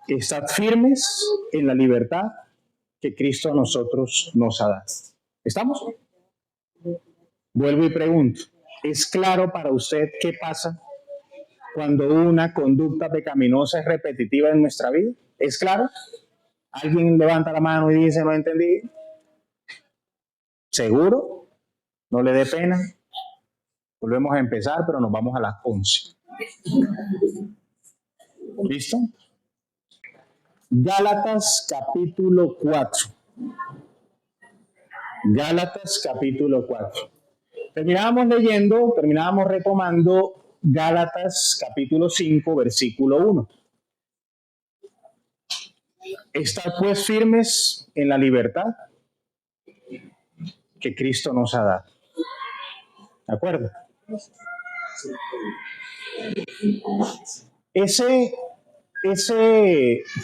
Estad firmes en la libertad que Cristo a nosotros nos ha dado. ¿Estamos? Vuelvo y pregunto, ¿es claro para usted qué pasa cuando una conducta pecaminosa es repetitiva en nuestra vida? ¿Es claro? ¿Alguien levanta la mano y dice, no entendí? ¿Seguro? No le dé pena. Volvemos a empezar, pero nos vamos a las 11. ¿Listo? Gálatas capítulo 4. Gálatas capítulo 4. Terminábamos retomando Gálatas capítulo 5, versículo 1. Estar pues firmes en la libertad que Cristo nos ha dado. ¿De acuerdo? Ese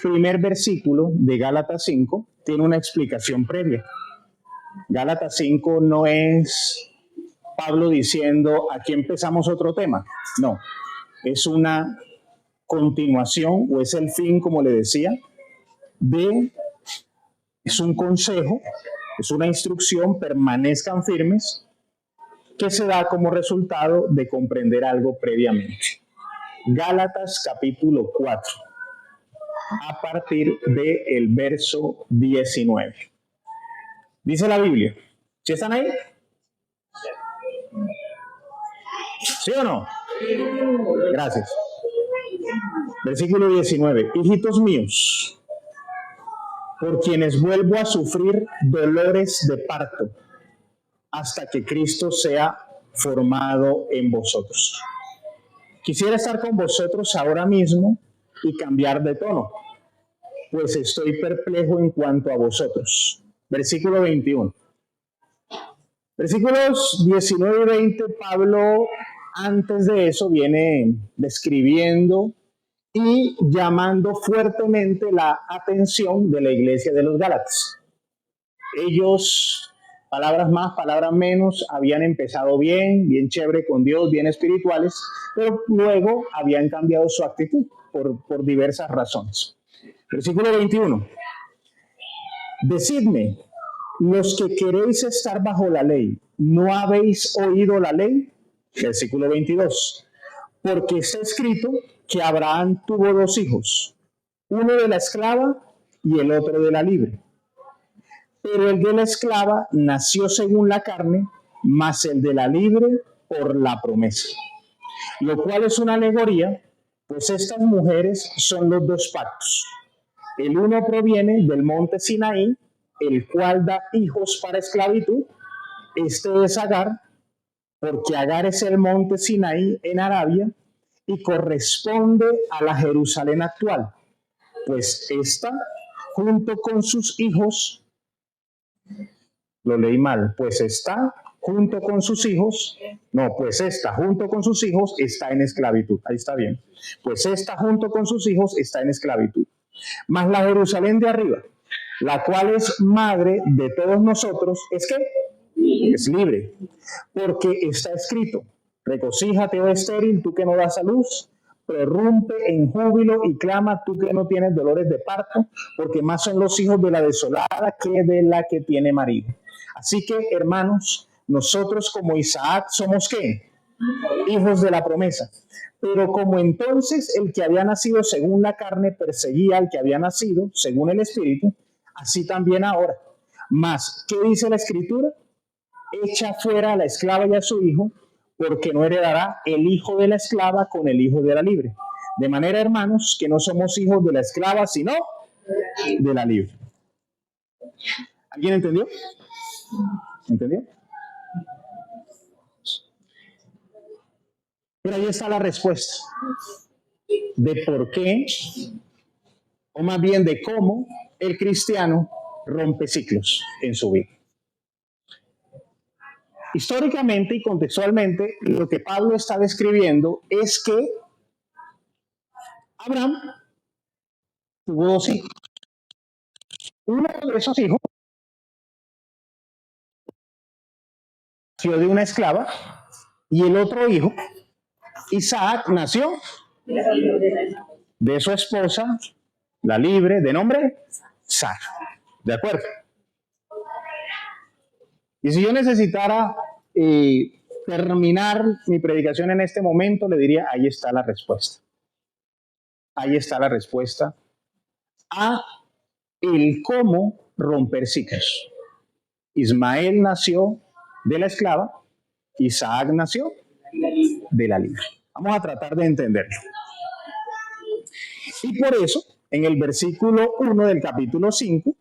primer versículo de Gálatas 5 tiene una explicación previa. Gálatas 5 no es Pablo diciendo, aquí empezamos otro tema. No, es una continuación o es el fin, como le decía, es un consejo, es una instrucción, permanezcan firmes, que se da como resultado de comprender algo previamente. Gálatas capítulo 4, a partir del verso 19. Dice la Biblia. ¿Sí están ahí? ¿Sí o no? Gracias. Versículo 19. Hijitos míos, por quienes vuelvo a sufrir dolores de parto, hasta que Cristo sea formado en vosotros. Quisiera estar con vosotros ahora mismo y cambiar de tono, pues estoy perplejo en cuanto a vosotros. Versículo 21. Versículos 19 y 20, Pablo antes de eso viene describiendo y llamando fuertemente la atención de la iglesia de los Gálatas. Ellos, palabras más, palabras menos, habían empezado bien chévere con Dios, bien espirituales, pero luego habían cambiado su actitud por diversas razones. Versículo 21. Decidme, los que queréis estar bajo la ley, ¿no habéis oído la ley? Versículo 22. Porque está escrito que Abraham tuvo dos hijos, uno de la esclava y el otro de la libre. Pero el de la esclava nació según la carne, mas el de la libre por la promesa. Lo cual es una alegoría, pues estas mujeres son los dos pactos. El uno proviene del monte Sinaí, el cual da hijos para esclavitud. Este es Agar, porque Agar es el monte Sinaí en Arabia y corresponde a la Jerusalén actual, pues esta, junto con sus hijos, lo leí mal, pues esta, junto con sus hijos, no, pues esta, junto con sus hijos, está en esclavitud. Ahí está bien. Pues esta, junto con sus hijos, está en esclavitud. Mas la Jerusalén de arriba, la cual es madre de todos nosotros, ¿es qué? Es libre, porque está escrito, regocíjate, oh estéril, tú que no das a luz, prorrumpe en júbilo y clama, tú que no tienes dolores de parto, porque más son los hijos de la desolada que de la que tiene marido. Así que, hermanos, nosotros como Isaac somos ¿qué? Hijos de la promesa. Pero como entonces el que había nacido según la carne perseguía al que había nacido según el Espíritu, así también ahora. Mas, ¿qué dice la Escritura? Echa fuera a la esclava y a su hijo, porque no heredará el hijo de la esclava con el hijo de la libre. De manera, hermanos, que no somos hijos de la esclava, sino de la libre. ¿Alguien entendió? ¿Entendió? Pero ahí está la respuesta de por qué, o más bien de cómo el cristiano rompe ciclos en su vida. Históricamente y contextualmente, lo que Pablo está describiendo es que Abraham tuvo dos hijos. Uno de esos hijos nació de una esclava y el otro hijo, Isaac, nació de su esposa, la libre, de nombre Sara. ¿De acuerdo? Y si yo necesitara terminar mi predicación en este momento, le diría, ahí está la respuesta. Ahí está la respuesta a el cómo romper ciclos. Ismael nació de la esclava, Isaac nació de la libre. Vamos a tratar de entenderlo. Y por eso, en el versículo 1 del capítulo 5,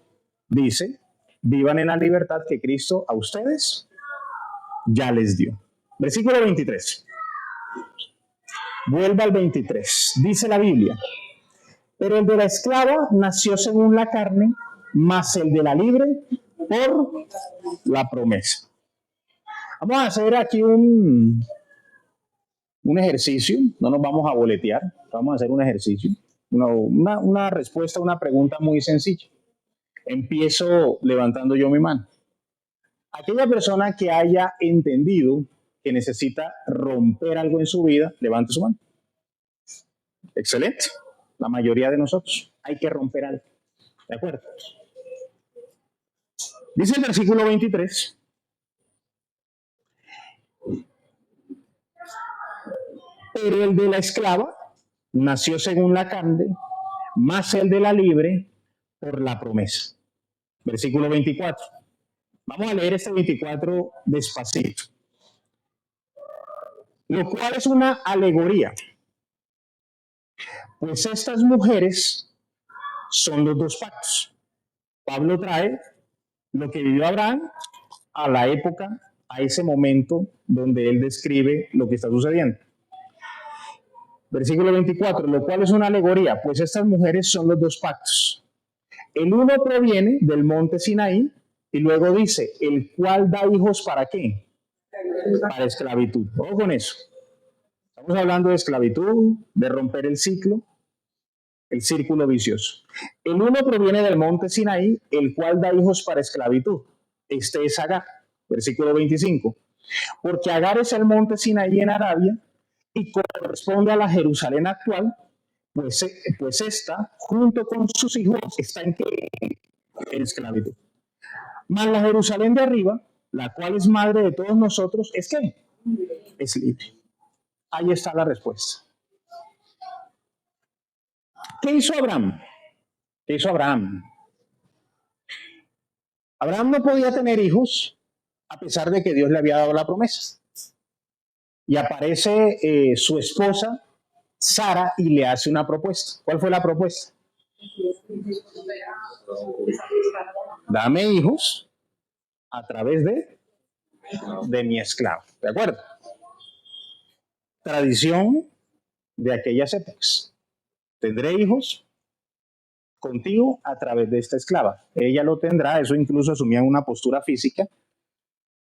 dice, vivan en la libertad que Cristo a ustedes ya les dio. Versículo 23. Vuelva al 23. Dice la Biblia, Pero el de la esclava nació según la carne, mas el de la libre por la promesa. Vamos a hacer aquí un ejercicio, no nos vamos a boletear, vamos a hacer un ejercicio, una respuesta a una pregunta muy sencilla. Empiezo levantando yo mi mano. Aquella persona que haya entendido que necesita romper algo en su vida, levante su mano. Excelente. La mayoría de nosotros hay que romper algo. ¿De acuerdo? Dice el versículo 23. Pero el de la esclava nació según la carne, más el de la libre por la promesa. Versículo 24. Vamos a leer este 24 despacito. Lo cual es una alegoría. Pues estas mujeres son los dos pactos. Pablo trae lo que vivió Abraham a la época, a ese momento donde él describe lo que está sucediendo. Versículo 24, lo cual es una alegoría, pues estas mujeres son los dos pactos. El uno proviene del monte Sinaí y luego dice, el cual da hijos ¿para qué? Para esclavitud. Ojo con eso. Estamos hablando de esclavitud, de romper el ciclo, el círculo vicioso. El uno proviene del monte Sinaí, el cual da hijos para esclavitud. Este es Agar, versículo 25. Porque Agar es el monte Sinaí en Arabia y corresponde a la Jerusalén actual, pues esta, junto con sus hijos, está en esclavitud. Mas la Jerusalén de arriba, la cual es madre de todos nosotros, ¿es qué? Es libre. Ahí está la respuesta. ¿Qué hizo Abraham? ¿Qué hizo Abraham? Abraham no podía tener hijos a pesar de que Dios le había dado la promesa. Y aparece su esposa, Sara, y le hace una propuesta. ¿Cuál fue la propuesta? Dame hijos a través de mi esclavo. ¿De acuerdo? Tradición de aquellas épocas. Tendré hijos contigo a través de esta esclava. Ella lo tendrá, eso incluso asumía una postura física.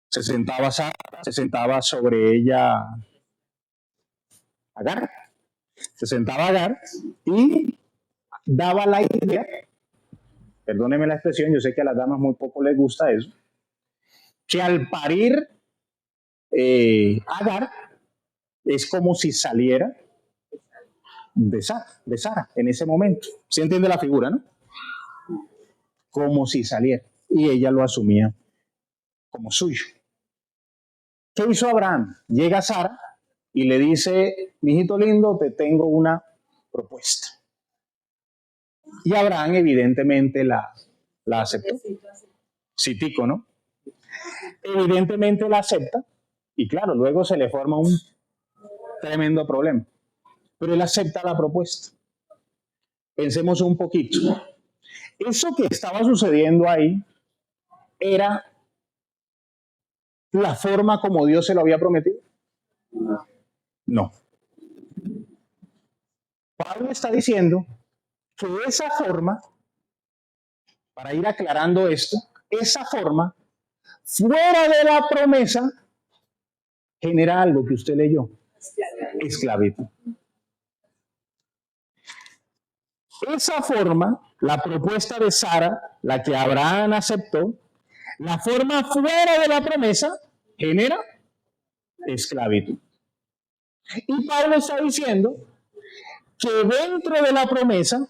Se sentaba Sara, se sentaba sobre ella Agar. Se sentaba Agar y daba la idea, perdóneme la expresión, yo sé que a las damas muy poco les gusta eso, que al parir Agar es como si saliera de Sara en ese momento. ¿Se entiende la figura, no? Como si saliera. Y ella lo asumía como suyo. ¿Qué hizo Abraham? Llega Sara y le dice, mijito lindo, te tengo una propuesta. Y Abraham evidentemente la aceptó. Citico, ¿no? Evidentemente la acepta y claro, luego se le forma un tremendo problema. Pero él acepta la propuesta. Pensemos un poquito. Eso que estaba sucediendo ahí era la forma como Dios se lo había prometido. No. Pablo está diciendo que esa forma, para ir aclarando esto, esa forma, fuera de la promesa, genera algo que usted leyó. Esclavitud. Esa forma, la propuesta de Sara, la que Abraham aceptó, la forma fuera de la promesa genera esclavitud. Y Pablo está diciendo que dentro de la promesa,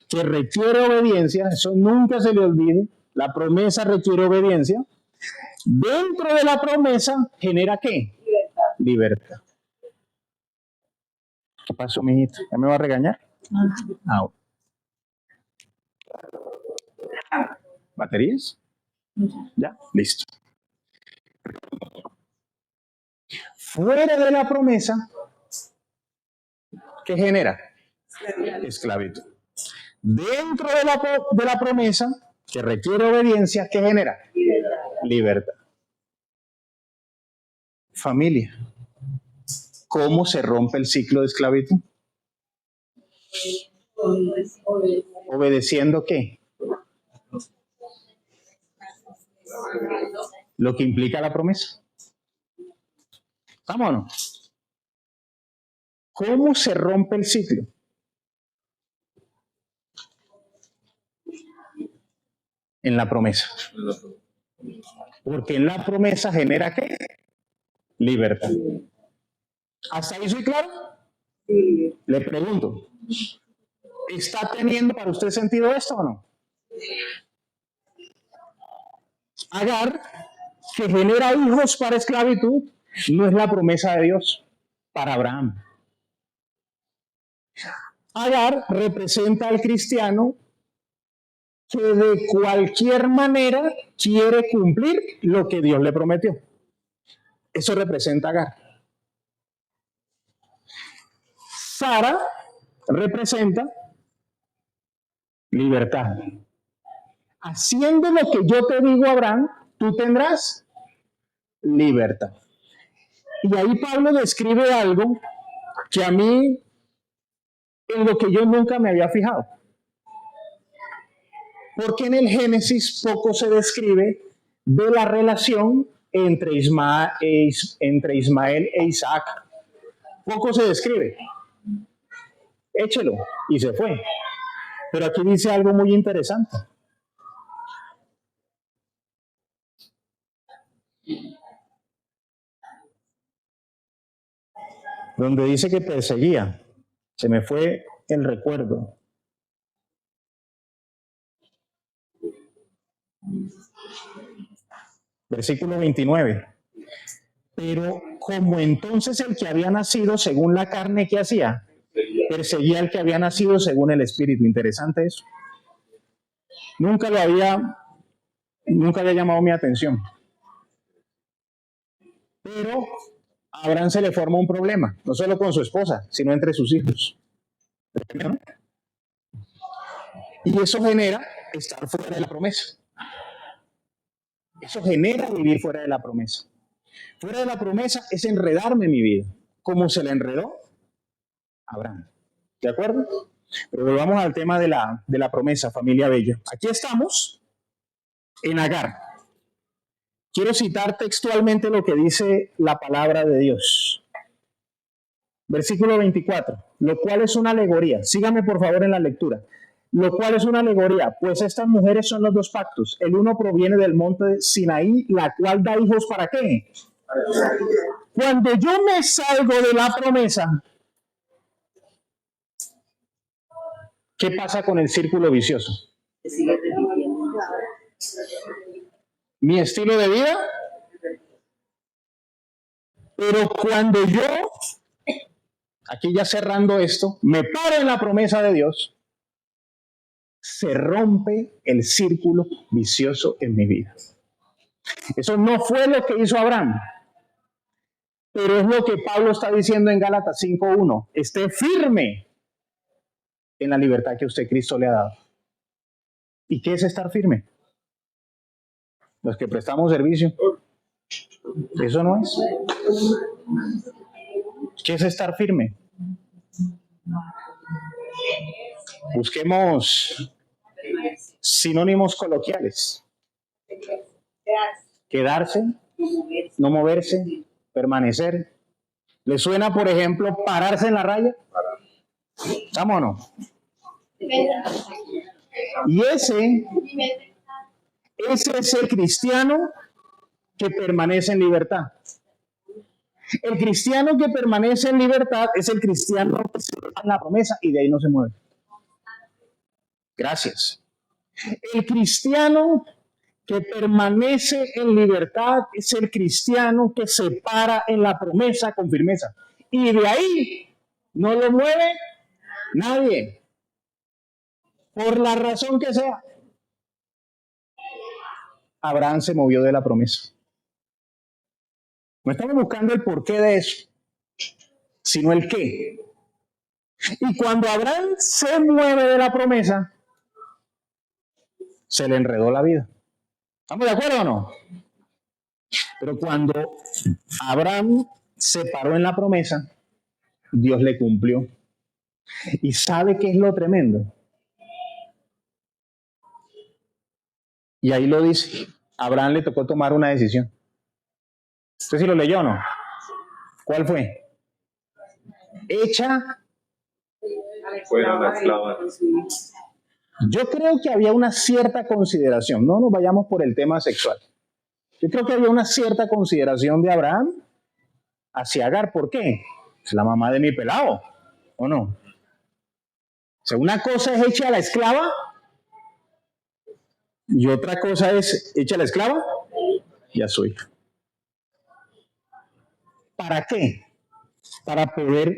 que requiere obediencia, eso nunca se le olvide, la promesa requiere obediencia, dentro de la promesa genera ¿qué? Libertad. ¿Qué pasó, mijito? ¿Ya me va a regañar? Ah, ¿baterías? Ya, listo. Fuera de la promesa, ¿qué genera? Esclavitud. Dentro de la promesa, que requiere obediencia, ¿qué genera? Libertad. Familia. ¿Cómo se rompe el ciclo de esclavitud? ¿Obedeciendo qué? Lo que implica la promesa. Vámonos. ¿Cómo se rompe el ciclo? En la promesa. Porque en la promesa genera ¿qué? Libertad. ¿Hasta ahí soy claro? Le pregunto, ¿está teniendo para usted sentido esto o no? Agar, que genera hijos para esclavitud, no es la promesa de Dios para Abraham. Agar representa al cristiano que de cualquier manera quiere cumplir lo que Dios le prometió. Eso representa a Agar. Sara representa libertad. Haciendo lo que yo te digo, Abraham, tú tendrás libertad. Y ahí Pablo describe algo que a mí, en lo que yo nunca me había fijado. Porque en el Génesis poco se describe de la relación entre Ismael e Isaac. Poco se describe. Échelo. Y se fue. Pero aquí dice algo muy interesante. Donde dice que perseguía. Se me fue el recuerdo. Versículo 29. Pero como entonces el que había nacido según la carne, ¿qué hacía? Perseguía al que había nacido según el Espíritu. Interesante eso. Nunca había llamado mi atención. Pero a Abraham se le forma un problema, no solo con su esposa, sino entre sus hijos. Y eso genera estar fuera de la promesa. Eso genera vivir fuera de la promesa. Fuera de la promesa es enredarme en mi vida, como se le enredó a Abraham. ¿De acuerdo? Pero volvamos al tema de la promesa, familia bella. Aquí estamos en Agar. Quiero citar textualmente lo que dice la palabra de Dios. Versículo 24, lo cual es una alegoría. Síganme por favor en la lectura. Lo cual es una alegoría, pues estas mujeres son los dos pactos. El uno proviene del monte Sinaí, la cual da hijos ¿para qué? Cuando yo me salgo de la promesa, ¿qué pasa con el círculo vicioso? Mi estilo de vida. Pero cuando yo, aquí ya cerrando esto, me paro en la promesa de Dios, se rompe el círculo vicioso en mi vida. Eso no fue lo que hizo Abraham, pero es lo que Pablo está diciendo en Gálatas 5:1. Esté firme en la libertad que usted Cristo le ha dado. ¿Y qué es estar firme? Los que prestamos servicio. Eso no es. ¿Qué es estar firme? Busquemos sinónimos coloquiales. Quedarse, no moverse, permanecer. ¿Le suena, por ejemplo, pararse en la raya? Vámonos. Y ese es el cristiano que permanece en libertad. El cristiano que permanece en libertad es el cristiano que se deja en la promesa y de ahí no se mueve. Gracias. El cristiano que permanece en libertad es el cristiano que se para en la promesa con firmeza. Y de ahí no lo mueve nadie. Por la razón que sea. Abraham se movió de la promesa. No estamos buscando el porqué de eso, sino el qué. Y cuando Abraham se mueve de la promesa, se le enredó la vida. ¿Estamos de acuerdo o no? Pero cuando Abraham se paró en la promesa, Dios le cumplió. ¿Y sabe qué es lo tremendo? Y ahí lo dice. A Abraham le tocó tomar una decisión. ¿Usted sí lo leyó o no? ¿Cuál fue? Echa. Fuera la esclava. Yo creo que había una cierta consideración. No nos vayamos por el tema sexual. Yo creo que había una cierta consideración de Abraham hacia Agar. ¿Por qué? Es la mamá de mi pelado, ¿o no? O sea, una cosa es echa a la esclava y otra cosa es echa a la esclava y a su hija. ¿Para qué? Para poder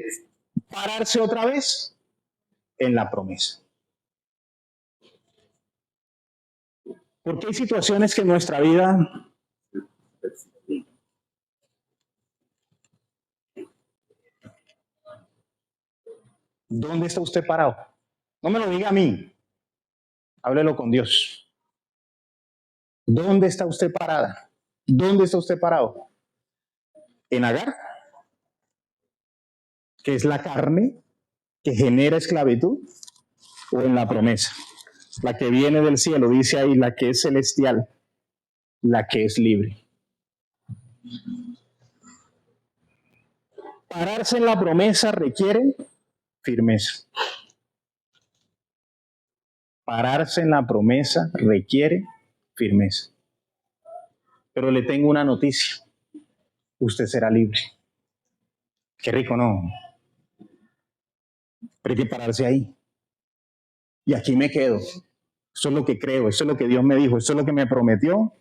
pararse otra vez en la promesa. Porque hay situaciones que en nuestra vida ¿dónde está usted parado? No me lo diga a mí, háblelo con Dios. ¿Dónde está usted parada? ¿Dónde está usted parado? ¿En Agar? ¿Que es la carne que genera esclavitud? ¿O en la promesa? La que viene del cielo, dice ahí, la que es celestial, la que es libre. Pararse en la promesa requiere firmeza. Pararse en la promesa requiere firmeza. Pero le tengo una noticia. Usted será libre. Qué rico, ¿no? Pero hay que pararse ahí. Y aquí me quedo. Eso es lo que creo, eso es lo que Dios me dijo, eso es lo que me prometió.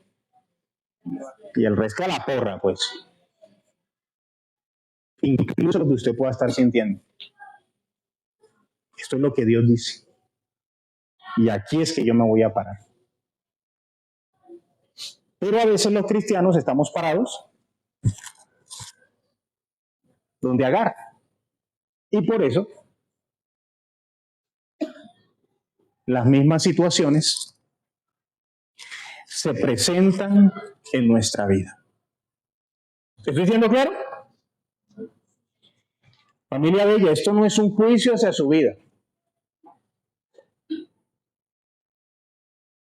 Y el resto a la porra, pues. Incluso lo que usted pueda estar sintiendo. Esto es lo que Dios dice. Y aquí es que yo me voy a parar. Pero a veces los cristianos estamos parados donde Agar. Y por eso las mismas situaciones se presentan en nuestra vida. ¿Estoy diciendo claro? Familia bella, esto no es un juicio hacia su vida.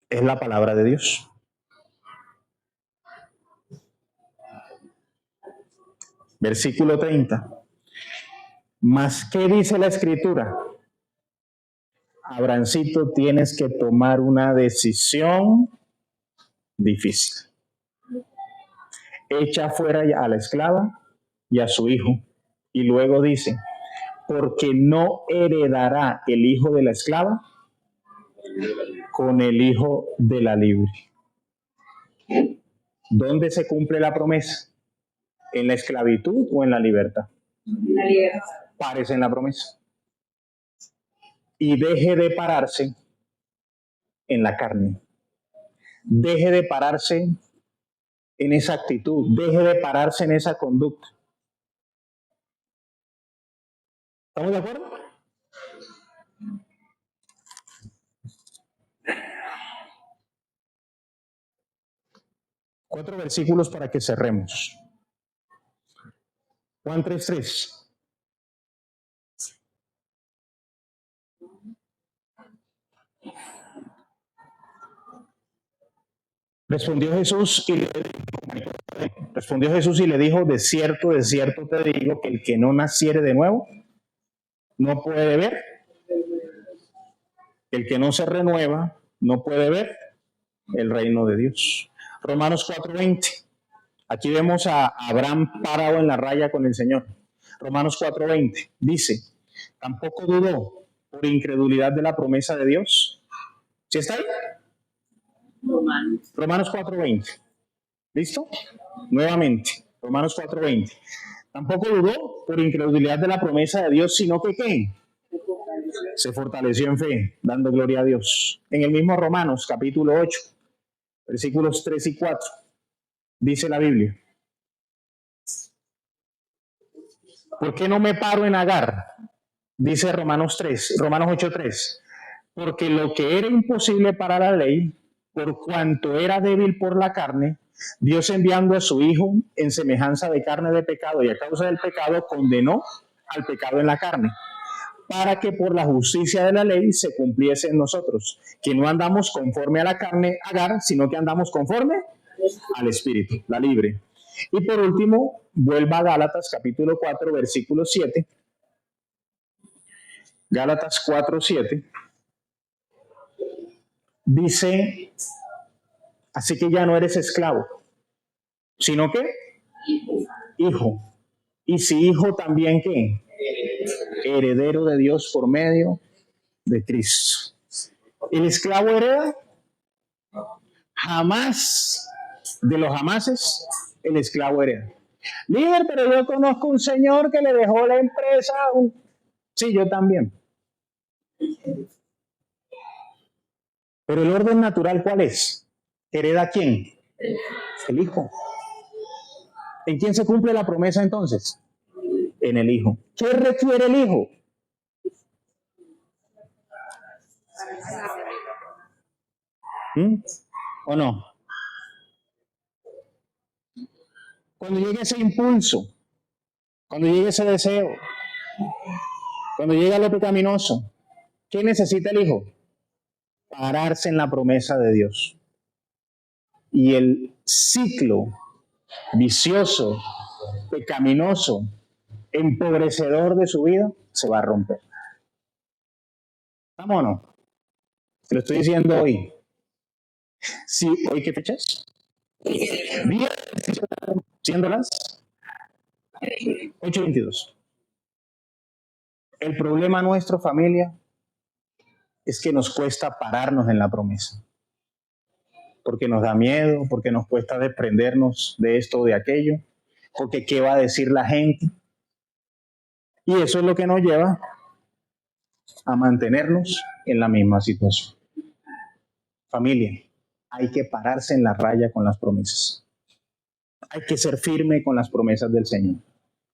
Es la palabra de Dios. Versículo 30. ¿Mas qué dice la Escritura? Abrancito, tienes que tomar una decisión difícil. Echa fuera a la esclava y a su hijo. Y luego dice, porque no heredará el hijo de la esclava con el hijo de la libre. ¿Dónde se cumple la promesa? ¿En la esclavitud o en la libertad? La libertad. Párese en la promesa. Y deje de pararse en la carne. Deje de pararse en esa actitud. Deje de pararse en esa conducta. ¿Estamos de acuerdo? Cuatro versículos para que cerremos. Juan 3:3. Respondió Jesús y le dijo, de cierto te digo que el que no naciere de nuevo no puede ver. El que no se renueva no puede ver el reino de Dios. Romanos 4:20. Aquí vemos a Abraham parado en la raya con el Señor. Romanos 4:20 dice, tampoco dudó por incredulidad de la promesa de Dios. ¿Sí está ahí? Romanos 4:20. ¿Listo? Nuevamente, Romanos 4:20. Tampoco dudó por incredulidad de la promesa de Dios, sino que ¿qué? Se fortaleció en fe, dando gloria a Dios. En el mismo Romanos, capítulo 8, versículos 3 y 4, dice la Biblia. ¿Por qué no me paro en Agar? Dice Romanos 8:3. Porque lo que era imposible para la ley, por cuanto era débil por la carne, Dios enviando a su Hijo en semejanza de carne de pecado y a causa del pecado condenó al pecado en la carne, para que por la justicia de la ley se cumpliese en nosotros, que no andamos conforme a la carne, Agar, sino que andamos conforme al Espíritu, la libre. Y por último, vuelva a Gálatas capítulo 4, versículo 7. Gálatas 4, 7. Dice, así que ya no eres esclavo, sino que hijo. Y si hijo, también ¿qué? Heredero de Dios por medio de Cristo. ¿El esclavo hereda? Jamás, de los jamases, el esclavo hereda. Líder, pero yo conozco un señor que le dejó la empresa. Sí, yo también. Pero el orden natural, ¿cuál es? ¿Hereda quién? El hijo. ¿En quién se cumple la promesa entonces? En el hijo. ¿Qué requiere el hijo? ¿O no? Cuando llegue ese impulso, cuando llegue ese deseo, cuando llegue lo pecaminoso, ¿qué necesita el hijo? Pararse en la promesa de Dios. Y el ciclo vicioso, pecaminoso, empobrecedor de su vida se va a romper. ¿Estamos o no? Te lo estoy diciendo hoy. Sí, ¿hoy qué fechas? Día, siendo las 8:22. El problema nuestro, familia, es que nos cuesta pararnos en la promesa. Porque nos da miedo, porque nos cuesta desprendernos de esto o de aquello, porque qué va a decir la gente. Y eso es lo que nos lleva a mantenernos en la misma situación. Familia, hay que pararse en la raya con las promesas. Hay que ser firme con las promesas del Señor.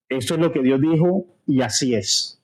Eso es lo que Dios dijo y así es.